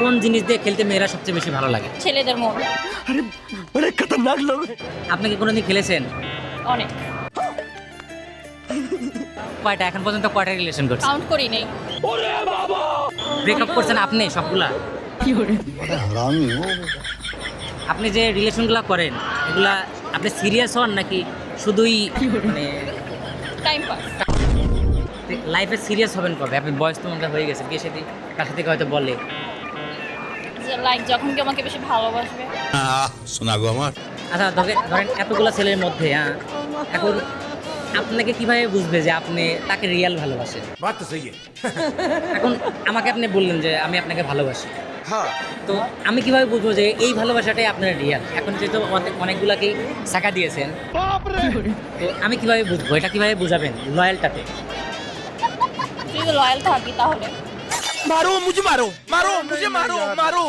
কোন জিনিস দিয়ে খেলতে মেয়েরা সবচেয়ে বেশি ভালো লাগে? ছেলেদের মন। अरे बड़े खतरनाक लोग हैं। আপনি কি কোনোদিন খেলেছেন? অনেক। কয়টা এখন পর্যন্ত কয়টা রিলেশন করছেন? কাউন্ট করি নেই। ব্রেকআপ করছেন আপনি সবগুলা? हरामी हो। আপনি যে রিলেশনগুলো করেন এগুলা আপনি সিরিয়াস হন নাকি শুধুই মানে টাইম পাস। লাইফে সিরিয়াস হবেন কবে? আপনি বয়স তো মনে হয়ে গেছে, কে সাথে কার সাথে হয়তো বলে। যে লাইক যখন কেউ আমাকে বেশি ভালোবাসবে। सुना गो हमार। আচ্ছা ধরেন এতগুলা ছেলের মধ্যে এখন আপনাকে কিভাবে বুঝবে যে আপনি তাকে রিয়েল ভালোবাসেন? बात तो सही है। এখন আমাকে আপনি বললেন যে আমি আপনাকে ভালোবাসি, हाँ। তো আমি কিভাবে বুঝবো যে এই ভালোবাসাটাই আপনার রিয়েল? এখন যেহেতু অনেকগুলাকেই শাখা দিয়েছেন, তো আমি কিভাবে বুঝবো? এটা কিভাবে বুঝাবেন লয়ালটাতে? যদি লয়াল থাকি তাহলে। मारो मुझे मारो मारो मुझे मारो मारो